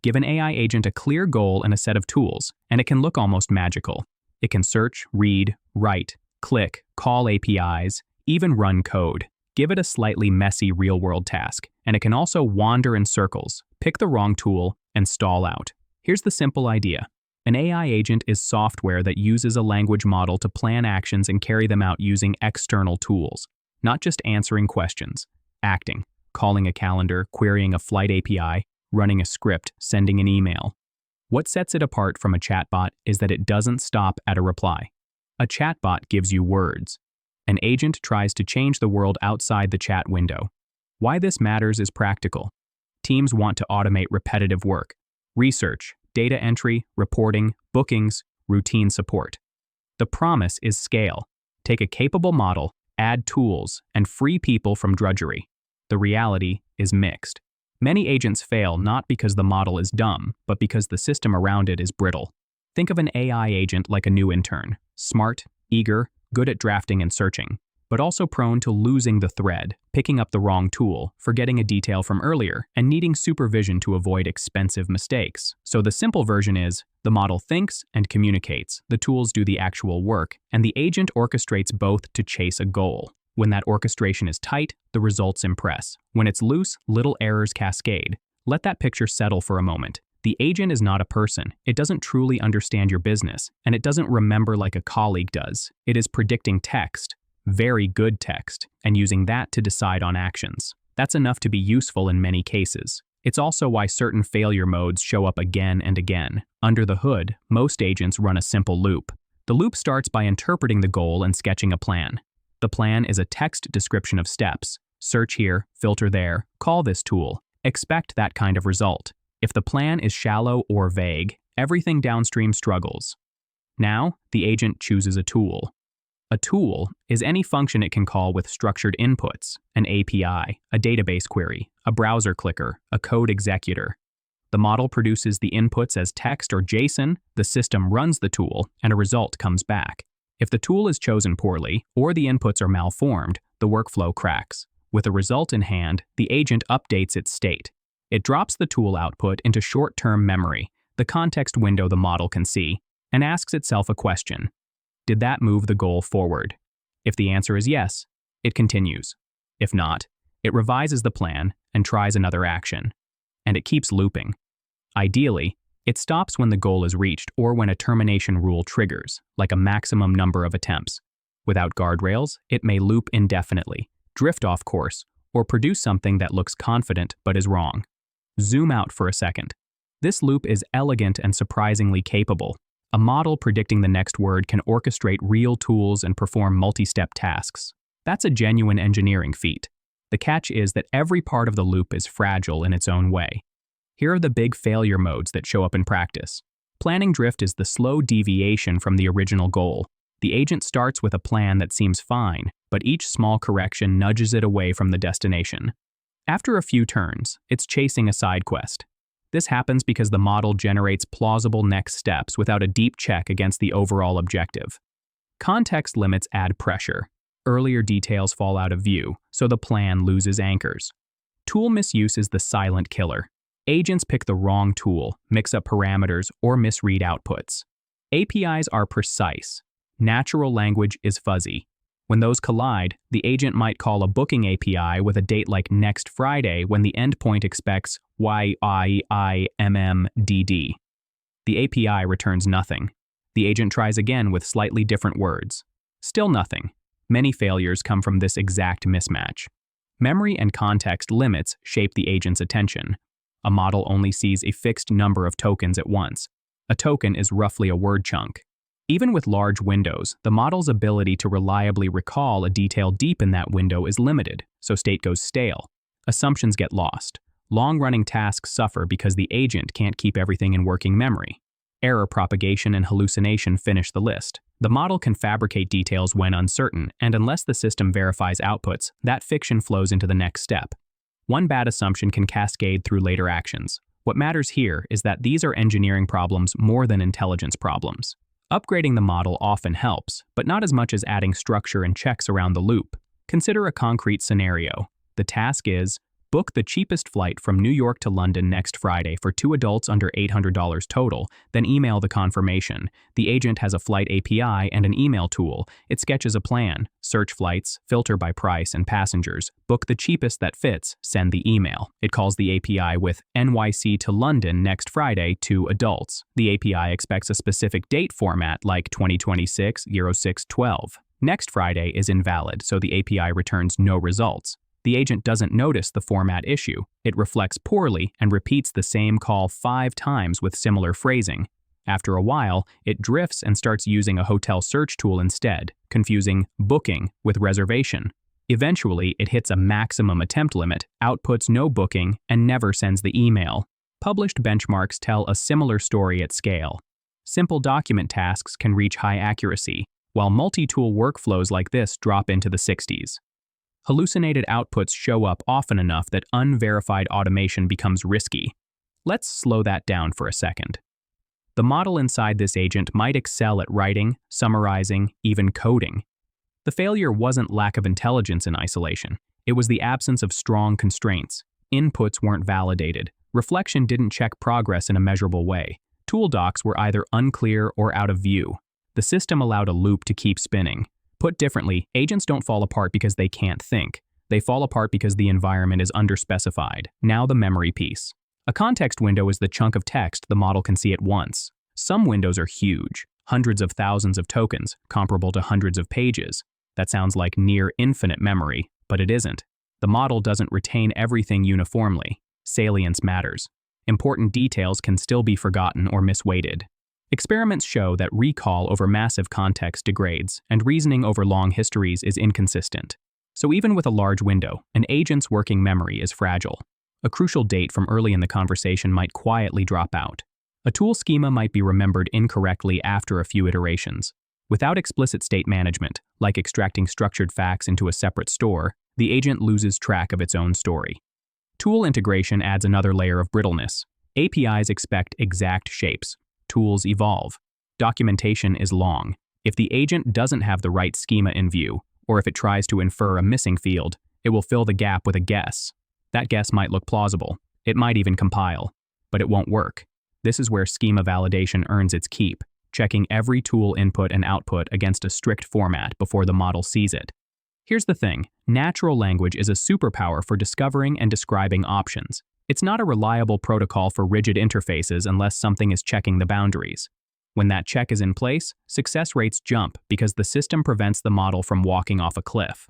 Give an AI agent a clear goal and a set of tools, and it can look almost magical. It can search, read, write, click, call APIs, even run code. Give it a slightly messy real-world task, and it can also wander in circles, pick the wrong tool, and stall out. Here's the simple idea. An AI agent is software that uses a language model to plan actions and carry them out using external tools, not just answering questions. Acting, calling a calendar, querying a flight API, running a script, sending an email. What sets it apart from a chatbot is that it doesn't stop at a reply. A chatbot gives you words. An agent tries to change the world outside the chat window. Why this matters is practical. Teams want to automate repetitive work, research, data entry, reporting, bookings, routine support. The promise is scale. Take a capable model, add tools, and free people from drudgery. The reality is mixed. Many agents fail not because the model is dumb, but because the system around it is brittle. Think of an AI agent like a new intern. Smart, eager, good at drafting and searching, but also prone to losing the thread, picking up the wrong tool, forgetting a detail from earlier, and needing supervision to avoid expensive mistakes. So the simple version is, the model thinks and communicates, the tools do the actual work, and the agent orchestrates both to chase a goal. When that orchestration is tight, the results impress. When it's loose, little errors cascade. Let that picture settle for a moment. The agent is not a person. It doesn't truly understand your business, and it doesn't remember like a colleague does. It is predicting text, very good text, and using that to decide on actions. That's enough to be useful in many cases. It's also why certain failure modes show up again and again. Under the hood, most agents run a simple loop. The loop starts by interpreting the goal and sketching a plan. The plan is a text description of steps. Search here, filter there, call this tool. Expect that kind of result. If the plan is shallow or vague, everything downstream struggles. Now, the agent chooses a tool. A tool is any function it can call with structured inputs, an API, a database query, a browser clicker, a code executor. The model produces the inputs as text or JSON, the system runs the tool, and a result comes back. If the tool is chosen poorly, or the inputs are malformed, the workflow cracks. With a result in hand, the agent updates its state. It drops the tool output into short-term memory, the context window the model can see, and asks itself a question. Did that move the goal forward? If the answer is yes, it continues. If not, it revises the plan and tries another action. And it keeps looping. Ideally, it stops when the goal is reached or when a termination rule triggers, like a maximum number of attempts. Without guardrails, it may loop indefinitely, drift off course, or produce something that looks confident but is wrong. Zoom out for a second. This loop is elegant and surprisingly capable. A model predicting the next word can orchestrate real tools and perform multi-step tasks. That's a genuine engineering feat. The catch is that every part of the loop is fragile in its own way. Here are the big failure modes that show up in practice. Planning drift is the slow deviation from the original goal. The agent starts with a plan that seems fine, but each small correction nudges it away from the destination. After a few turns, it's chasing a side quest. This happens because the model generates plausible next steps without a deep check against the overall objective. Context limits add pressure. Earlier details fall out of view, so the plan loses anchors. Tool misuse is the silent killer. Agents pick the wrong tool, mix up parameters, or misread outputs. APIs are precise. Natural language is fuzzy. When those collide, the agent might call a booking API with a date like next Friday when the endpoint expects YIIMMDD. The API returns nothing. The agent tries again with slightly different words. Still nothing. Many failures come from this exact mismatch. Memory and context limits shape the agent's attention. A model only sees a fixed number of tokens at once. A token is roughly a word chunk. Even with large windows, the model's ability to reliably recall a detail deep in that window is limited, so state goes stale. Assumptions get lost. Long-running tasks suffer because the agent can't keep everything in working memory. Error propagation and hallucination finish the list. The model can fabricate details when uncertain, and unless the system verifies outputs, that fiction flows into the next step. One bad assumption can cascade through later actions. What matters here is that these are engineering problems more than intelligence problems. Upgrading the model often helps, but not as much as adding structure and checks around the loop. Consider a concrete scenario. The task is, book Book the cheapest flight from New York to London next Friday for 2 adults under $800 total, then email the confirmation. The agent has a flight API and an email tool. It sketches a plan, search flights, filter by price and passengers, book the cheapest that fits, send the email. It calls the API with NYC to London next Friday, 2 adults. The API expects a specific date format like 2026-06-12. Next Friday is invalid, so the API returns no results. The agent doesn't notice the format issue. It reflects poorly and repeats the same call 5 times with similar phrasing. After a while, it drifts and starts using a hotel search tool instead, confusing booking with reservation. Eventually, it hits a maximum attempt limit, outputs no booking, and never sends the email. Published benchmarks tell a similar story at scale. Simple document tasks can reach high accuracy, while multi-tool workflows like this drop into the 60s. Hallucinated outputs show up often enough that unverified automation becomes risky. Let's slow that down for a second. The model inside this agent might excel at writing, summarizing, even coding. The failure wasn't lack of intelligence in isolation. It was the absence of strong constraints. Inputs weren't validated. Reflection didn't check progress in a measurable way. Tool docs were either unclear or out of view. The system allowed a loop to keep spinning. Put differently, agents don't fall apart because they can't think. They fall apart because the environment is underspecified. Now the memory piece. A context window is the chunk of text the model can see at once. Some windows are huge, hundreds of thousands of tokens, comparable to hundreds of pages. That sounds like near infinite memory, but it isn't. The model doesn't retain everything uniformly. Salience matters. Important details can still be forgotten or misweighted. Experiments show that recall over massive context degrades, and reasoning over long histories is inconsistent. So even with a large window, an agent's working memory is fragile. A crucial date from early in the conversation might quietly drop out. A tool schema might be remembered incorrectly after a few iterations. Without explicit state management, like extracting structured facts into a separate store, the agent loses track of its own story. Tool integration adds another layer of brittleness. APIs expect exact shapes. Tools evolve. Documentation is long. If the agent doesn't have the right schema in view, or if it tries to infer a missing field, it will fill the gap with a guess. That guess might look plausible. It might even compile. But it won't work. This is where schema validation earns its keep, checking every tool input and output against a strict format before the model sees it. Here's the thing. Natural language is a superpower for discovering and describing options. It's not a reliable protocol for rigid interfaces unless something is checking the boundaries. When that check is in place, success rates jump because the system prevents the model from walking off a cliff.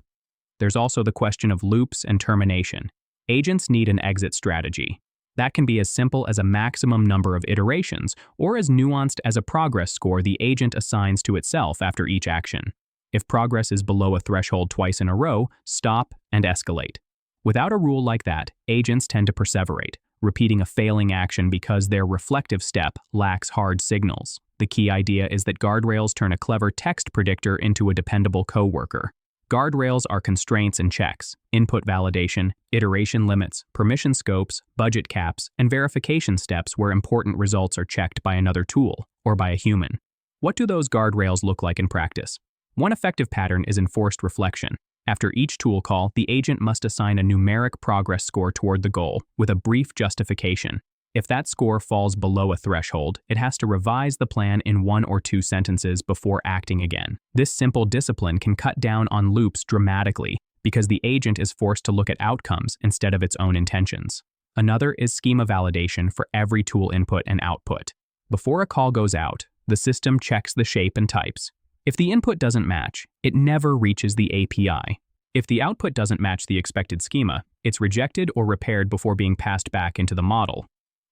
There's also the question of loops and termination. Agents need an exit strategy. That can be as simple as a maximum number of iterations or as nuanced as a progress score the agent assigns to itself after each action. If progress is below a threshold twice in a row, stop and escalate. Without a rule like that, agents tend to perseverate, repeating a failing action because their reflective step lacks hard signals. The key idea is that guardrails turn a clever text predictor into a dependable coworker. Guardrails are constraints and checks, input validation, iteration limits, permission scopes, budget caps, and verification steps where important results are checked by another tool or by a human. What do those guardrails look like in practice? One effective pattern is enforced reflection. After each tool call, the agent must assign a numeric progress score toward the goal with a brief justification. If that score falls below a threshold, it has to revise the plan in 1 or 2 sentences before acting again. This simple discipline can cut down on loops dramatically because the agent is forced to look at outcomes instead of its own intentions. Another is schema validation for every tool input and output. Before a call goes out, the system checks the shape and types. If the input doesn't match, it never reaches the API. If the output doesn't match the expected schema, it's rejected or repaired before being passed back into the model.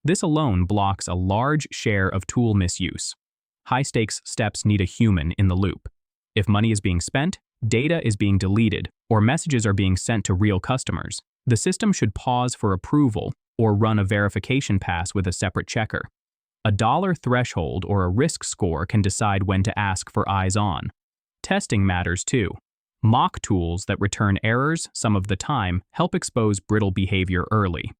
This alone blocks a large share of tool misuse. High-stakes steps need a human in the loop. If money is being spent, data is being deleted, or messages are being sent to real customers, the system should pause for approval or run a verification pass with a separate checker. A dollar threshold or a risk score can decide when to ask for eyes on. Testing matters too. Mock tools that return errors some of the time help expose brittle behavior early.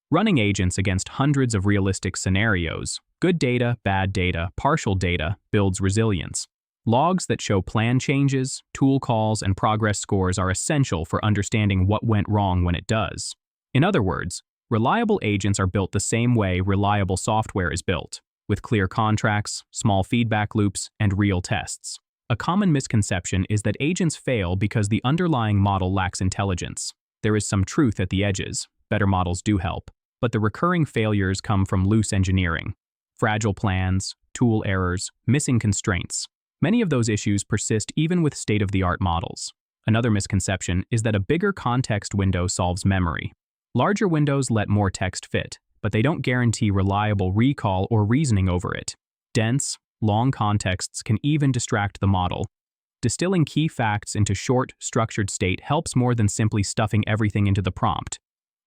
Running agents against hundreds of realistic scenarios, good data, bad data, partial data, builds resilience. Logs that show plan changes, tool calls, and progress scores are essential for understanding what went wrong when it does. In other words, reliable agents are built the same way reliable software is built, with clear contracts, small feedback loops, and real tests. A common misconception is that agents fail because the underlying model lacks intelligence. There is some truth at the edges. Better models do help, but the recurring failures come from loose engineering, fragile plans, tool errors, missing constraints. Many of those issues persist even with state-of-the-art models. Another misconception is that a bigger context window solves memory. Larger windows let more text fit, but they don't guarantee reliable recall or reasoning over it. Dense, long contexts can even distract the model. Distilling key facts into short, structured state helps more than simply stuffing everything into the prompt.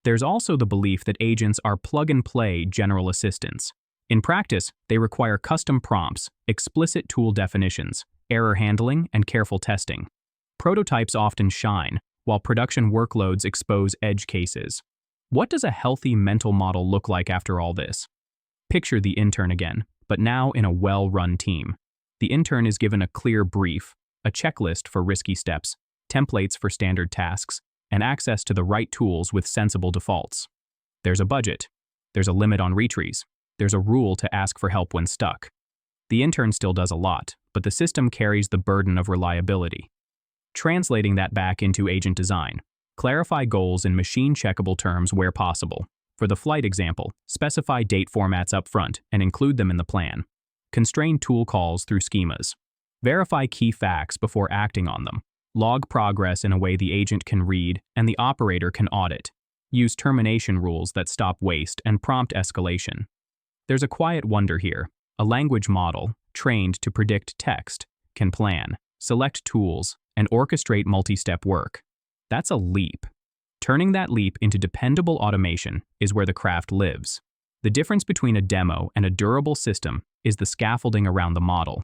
There's also the belief that agents are plug-and-play general assistants. In practice, they require custom prompts, explicit tool definitions, error handling, and careful testing. Prototypes often shine, while production workloads expose edge cases. What does a healthy mental model look like after all this? Picture the intern again, but now in a well-run team. The intern is given a clear brief, a checklist for risky steps, templates for standard tasks, and access to the right tools with sensible defaults. There's a budget. There's a limit on retries. There's a rule to ask for help when stuck. The intern still does a lot, but the system carries the burden of reliability. Translating that back into agent design. Clarify goals in machine-checkable terms where possible. For the flight example, specify date formats up front and include them in the plan. Constrain tool calls through schemas. Verify key facts before acting on them. Log progress in a way the agent can read and the operator can audit. Use termination rules that stop waste and prompt escalation. There's a quiet wonder here. A language model, trained to predict text, can plan, select tools, and orchestrate multi-step work. That's a leap. Turning that leap into dependable automation is where the craft lives. The difference between a demo and a durable system is the scaffolding around the model.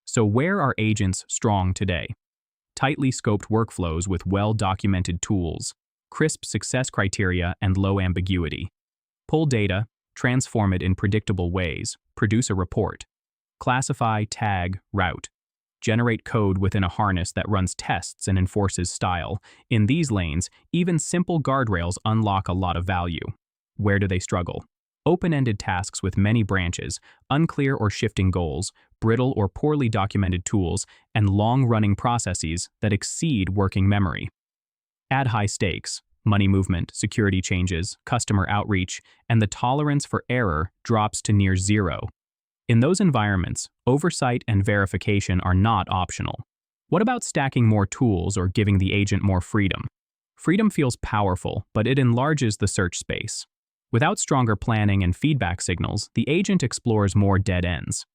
So where are agents strong today? Tightly scoped workflows with well-documented tools, crisp success criteria, and low ambiguity. Pull data, transform it in predictable ways, produce a report. Classify, tag, route. Generate code within a harness that runs tests and enforces style. In these lanes, even simple guardrails unlock a lot of value. Where do they struggle? Open-ended tasks with many branches, unclear or shifting goals, brittle or poorly documented tools, and long-running processes that exceed working memory. Add high stakes, money movement, security changes, customer outreach, and the tolerance for error drops to near zero. In those environments, oversight and verification are not optional. What about stacking more tools or giving the agent more freedom? Freedom feels powerful, but it enlarges the search space. Without stronger planning and feedback signals, the agent explores more dead ends.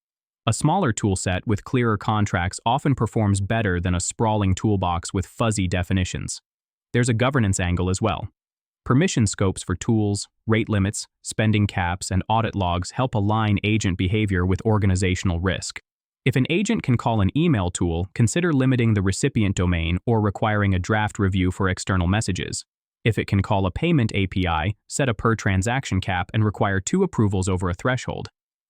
A smaller toolset with clearer contracts often performs better than a sprawling toolbox with fuzzy definitions. There's a governance angle as well. Permission scopes for tools, rate limits, spending caps, and audit logs help align agent behavior with organizational risk. If an agent can call an email tool, consider limiting the recipient domain or requiring a draft review for external messages. If it can call a payment API, set a per-transaction cap and require 2 approvals over a threshold.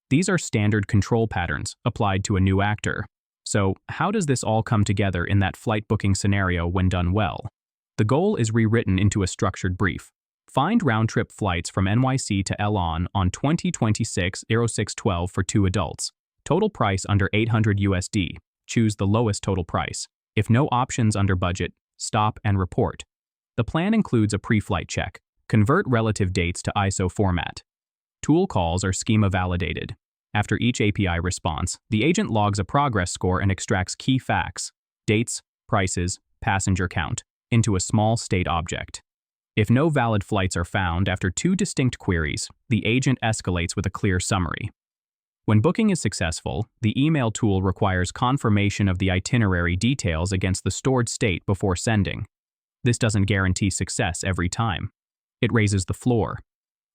These are standard control patterns applied to a new actor. So, how does this all come together in that flight booking scenario when done well? The goal is rewritten into a structured brief. Find round-trip flights from NYC to LA on 2026-06-12 for 2 adults. Total price under $800 USD. Choose the lowest total price. If no options under budget, stop and report. The plan includes a pre-flight check. Convert relative dates to ISO format. Tool calls are schema validated. After each API response, the agent logs a progress score and extracts key facts, dates, prices, passenger count, into a small state object. If no valid flights are found after 2 distinct queries, the agent escalates with a clear summary. When booking is successful, the email tool requires confirmation of the itinerary details against the stored state before sending. This doesn't guarantee success every time. It raises the floor.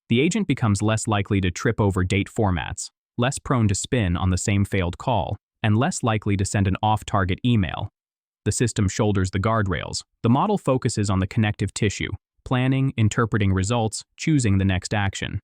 The agent becomes less likely to trip over date formats, less prone to spin on the same failed call, and less likely to send an off-target email. The system shoulders the guardrails. The model focuses on the connective tissue, planning, interpreting results, choosing the next action.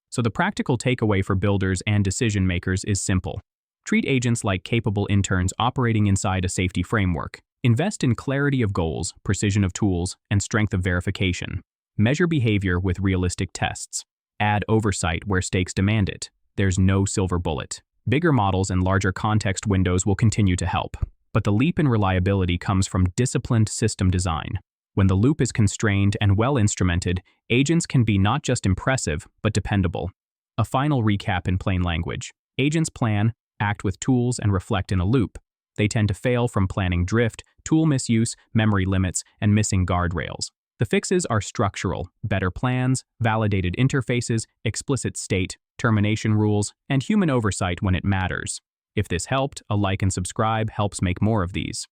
So the practical takeaway for builders and decision makers is simple. Treat agents like capable interns operating inside a safety framework. Invest in clarity of goals, precision of tools, and strength of verification. Measure behavior with realistic tests. Add oversight where stakes demand it. There's no silver bullet. Bigger models and larger context windows will continue to help. But the leap in reliability comes from disciplined system design. When the loop is constrained and well-instrumented, agents can be not just impressive, but dependable. A final recap in plain language. Agents plan, act with tools, and reflect in a loop. They tend to fail from planning drift, tool misuse, memory limits, and missing guardrails. The fixes are structural: better plans, validated interfaces, explicit state, termination rules, and human oversight when it matters. If this helped, a like and subscribe helps make more of these.